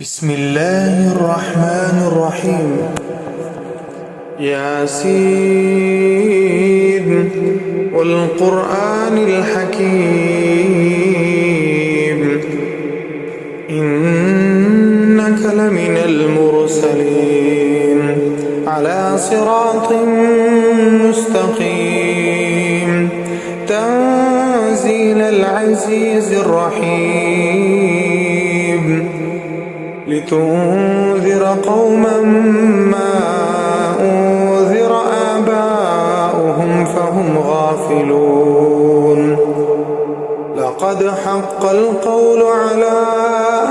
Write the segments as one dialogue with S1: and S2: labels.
S1: بسم الله الرحمن الرحيم. ياسين والقرآن الحكيم إنك لمن المرسلين على صراط مستقيم تنزيل العزيز الرحيم لتنذر قوما ما أنذر آباؤهم فهم غافلون لقد حق القول على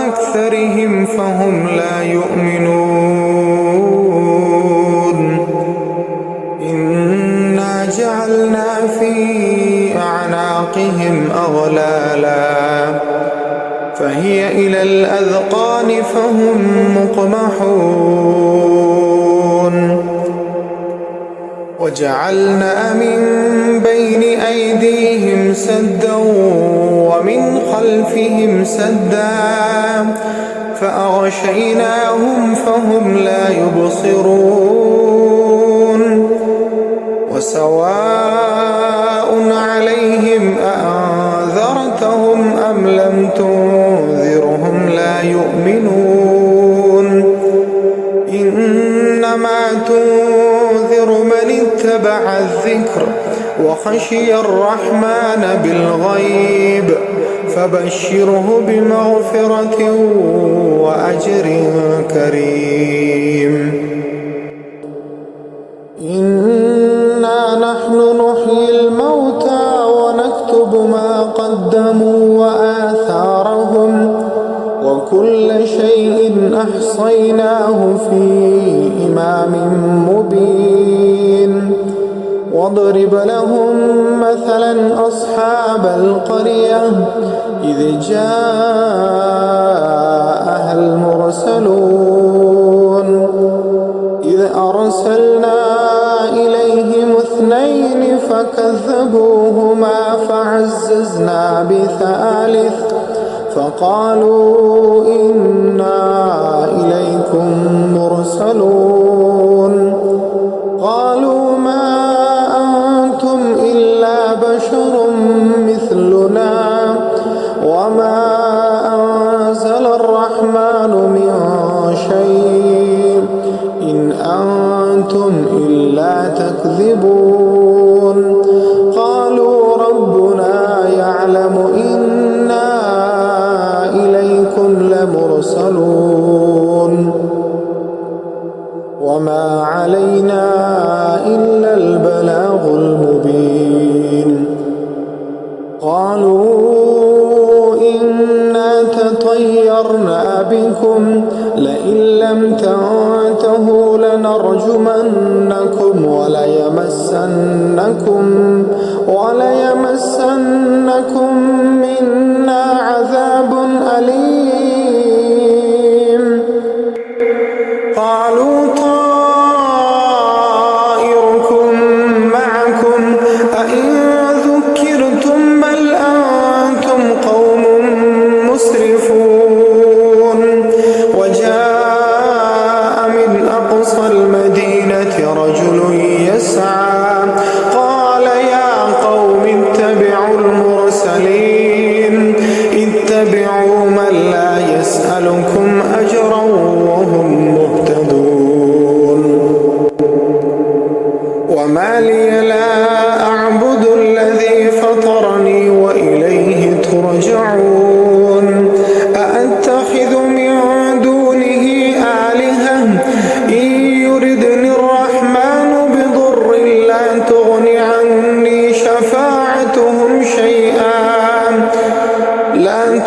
S1: أكثرهم فهم لا يؤمنون إنا جعلنا في أعناقهم أغلالا فهي إلى الأذقان فهم مقمحون وجعلنا من بين أيديهم سدا ومن خلفهم سدا فأغشيناهم فهم لا يبصرون وسواء عليهم أأنذرتهم أم لم تنذرهم لا يؤمنون إنما تنذر من اتبع الذكر وخشي الرحمن بالغيب فبشره بمغفرة وأجر كريم. إنا نحن نحيي الموتى ونكتب ما قدموا وآثارهم وكل شيء أحصيناه في إمام مبين واضرب لهم مثلا أصحاب القرية إذ جاءها المرسلون إذ أرسلنا إليهم اثنين فكذبوهما فعززنا بثالث فقالوا إنا إليكم مرسلون قالوا ما أنتم إلا بشر مثلنا وما أنزل الرحمن من شيء إن أنتم إلا تكذبون قالوا ربنا يعلم إنا إليكم لمرسلون وما علينا إلا البلاغ المبين قالوا إنا تطيرنا بكم لئن لم تنتهوا لنرجمنكم وليمسنكم منا عذاب أليم قالوا طائركم معكم أئن ذكرتم بل أنتم قوم مسرفون وجاء من أقصى المدينة رجل يسعى قال يا قوم اتبعوا المرسلين اتبعوا من لا يسألكم أجرا وهم مهتدون وما لي لا أعبد الذي فطرني وإليه ترجعون أأتخذ من دونه آلهة إن يردني الرحمن بضر لا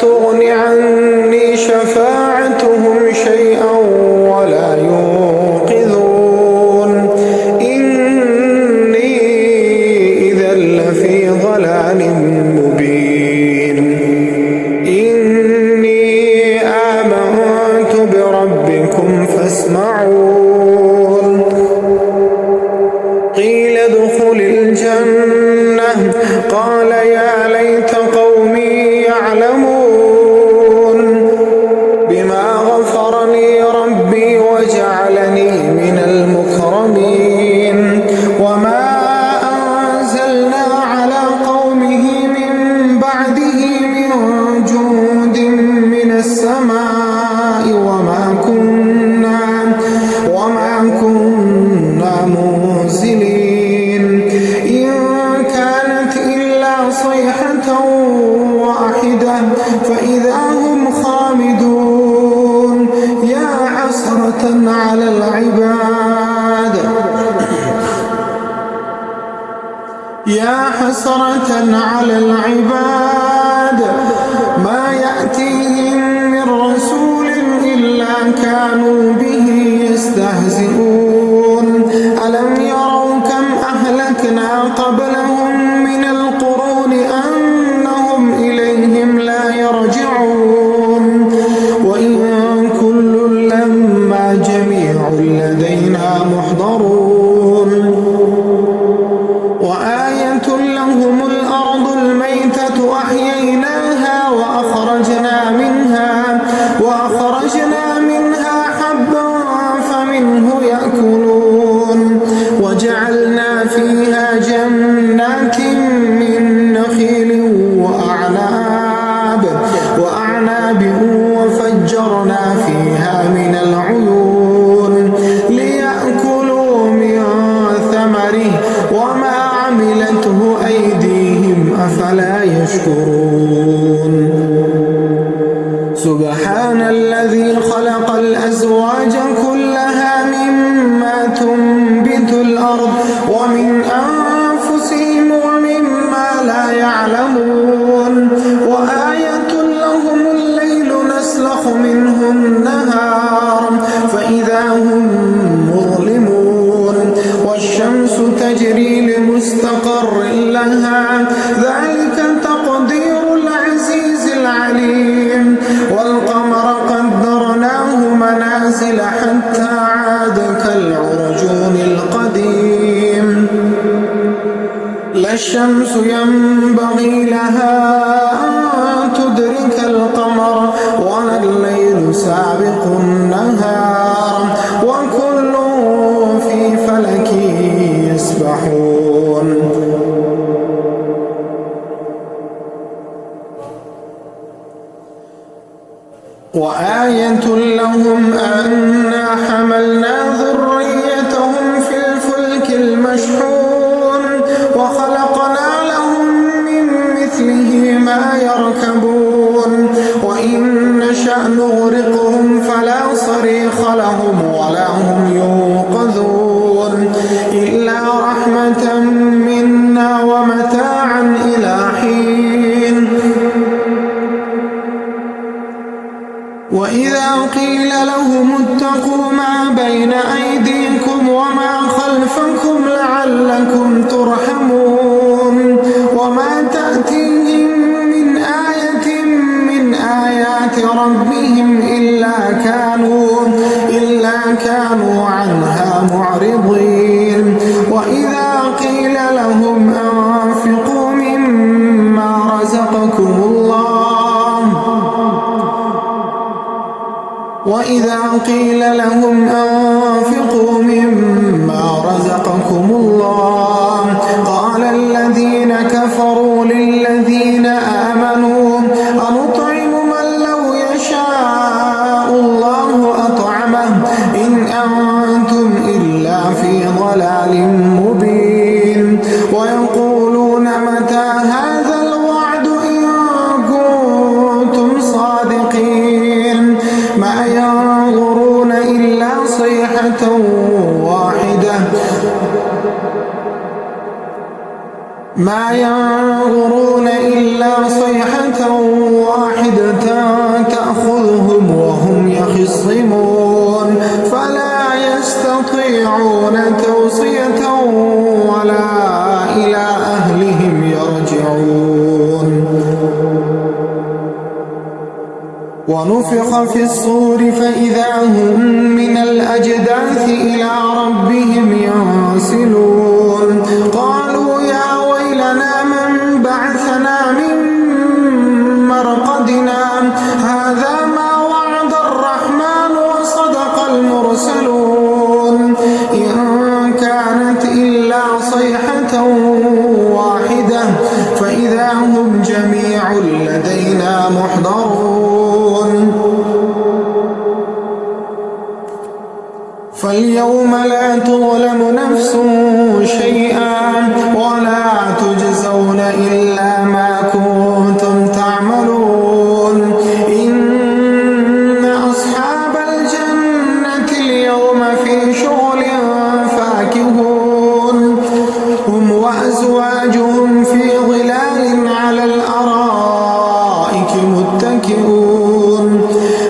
S1: تغن عني شفاعتهم شيئا ولا ينقذون إني إذا لفي ضلال مبين إني آمنت بربكم فاسمعون قيل ادخل الجنة قال يا ليت قومي يعلمون بما غفر السماء وما كنا منزلين إن كانت إلا صيحة واحدة فإذا هم خامدون يا حسرة على العباد ما يأتيهم من رسول إلا كانوا به يستهزئون ألم يروا كم أهلكنا قبلهم من القرون أنهم إليهم لا يرجعون وإن كل لما جميع لدينا محضرون وآية لهم الأرض الميتة أحييناها وأخرجنا منها حبا فمنه يأكلون وجعلنا فيها جنات من نخيل وأعناب وفجرنا فيها من العيون ليأكلوا من ثمره وما عملته أيديهم أفلا يشكرون سبحان الذي خلق الأزواج كلها مما تنبت الأرض ومن أنفسهم ومما لا يعلمون وآية لهم الليل نسلخ منه النهار فإذا هم مظلمون والشمس تجري لمستقر لها ذلك تقدير العزيز العليم والقمر قدرناه منازل حتى عاد كالعرجون القديم لا الشمس ينبغي لها أن تدرك القمر ولا الليل سابق النهار وكل في فلك يسبحون وآية لهم أنا حملنا ذريتهم في الفلك المشحون وخلقنا لهم من مثله ما يركبون وإن نشأ نغرقهم فلا صريخ لهم ولا هم ينقذون إلا رحمة منا ومتاعا إلى حين وإذا قيل لهم اتقوا ما بين أيديكم وما خلفكم لعلكم ترحمون وما تأتيهم من آية من آيات ربهم إلا كانوا عنها معرضين وإذا قيل لهم أنفقوا مما رزقكم الله قال الذين كفروا للذين آمنوا أنطعم من لو يشاء الله أطعمه إن أنتم إلا في ضلال مبين ويقولون متى هذا الوعد إن كنتم صادقين ما ينظرون إلا صيحة واحدة تأخذهم وهم يخصمون فلا يستطيعون توصية ولا إلى أهلهم يرجعون ونفخ في الصور فإذا هم من الأجداث إلى ربهم ينسلون قالوا يا ويلنا من بعثنا من مرقدنا هذا ما وعد الرحمن وصدق المرسلون إن كانت إلا صيحة واحدة فإذا هم جميع لدينا محضرون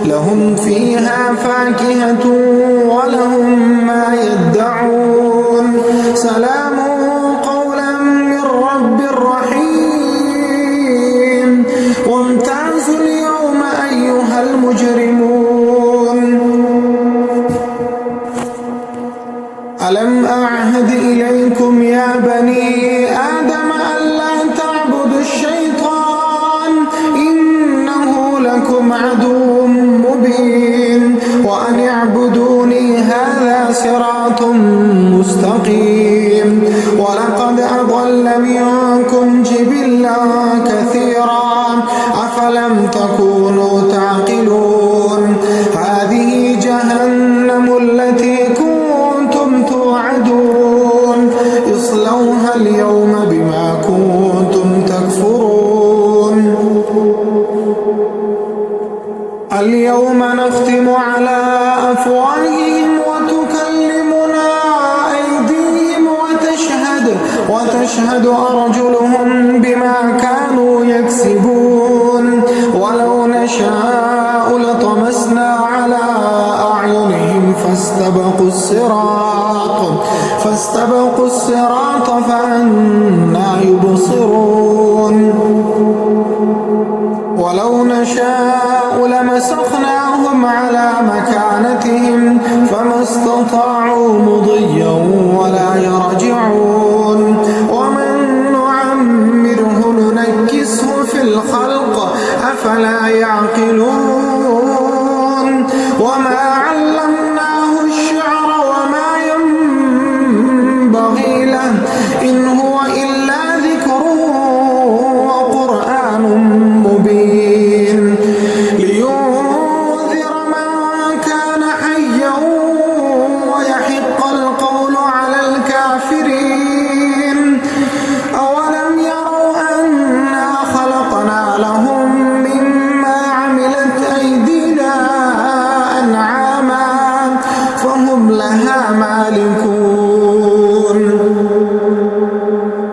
S1: لهم فيها فاكهة ولهم ما يدعون سلام قولا من رب رحيم وامتازوا اليوم أيها المجرمون ألم أعهد إليكم يا بني آدم ألا تعبدوا الشيطان إنه لكم عدو مبين وأن اعبدوني هذا صراط مستقيم ولقد أضل منكم جبلا كثيرا أفلم تكونوا تعقلون هذه جهنم التي كنتم توعدون اصلوها اليوم بما كنتم تكفرون اليوم نختم على أفواههم وتكلمنا أيديهم وتشهد أرجلهم بما كانوا يكسبون ولو نشاء لطمسنا على أعينهم فاستبقوا الصراط فأنى يبصرون ولو نشاء لمسخناهم على مكانتهم فما استطاعوا مضيا ولا يرجعون ومن نعمره ننكسه في الخلق أفلا يعقلون وما علمناه الشعر وما ينبغي له إن هو إلا ذكر وقرآن مبين لينذر من كان حيا ويحق القول على الكافرين أولم يروا أنا خلقنا لهم مما عملت أيدينا أنعاما فهم لها مالكون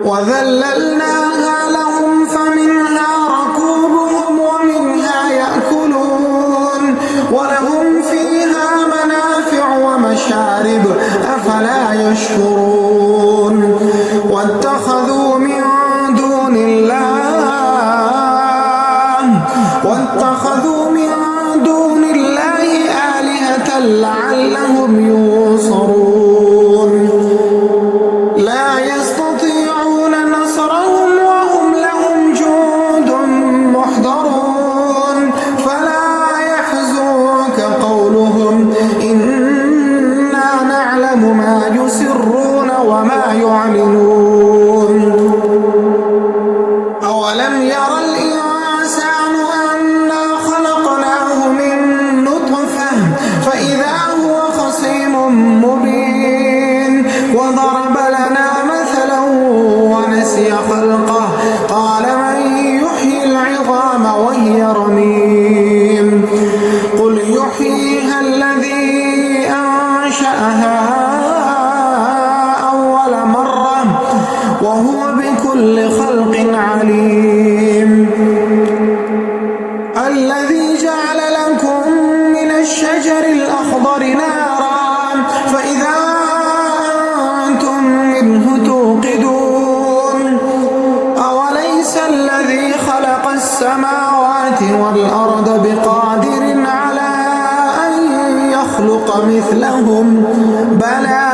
S1: وذللناها لهم فمنها ركوبهم ومنها يأكلون ولهم فيها منافع ومشارب أفلا يشكرون واتخذوا من دون الله آلهة لعلهم ينصرون لا يستطيعون نصرهم وهم لهم جند محضرون فلا يحزنك قولهم إنا نعلم ما يسرون وما يعلنون أولم ير الإنسان أنا خلقناه من نطفة فإذا هو خصيم مبين وضرب لنا مثلا ونسي خلقه قال من يحيي العظام وهي رميم قل يحييها الذي أنشأها أول مرة وهو بكل خلق عليم الذي جعل لكم من الشجر الأخضر نارا فإذا أنتم منه توقدون أوليس الذي خلق السماوات والأرض بقادر على أن يخلق مثلهم بلى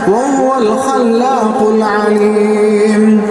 S1: وهو الخلاق العليم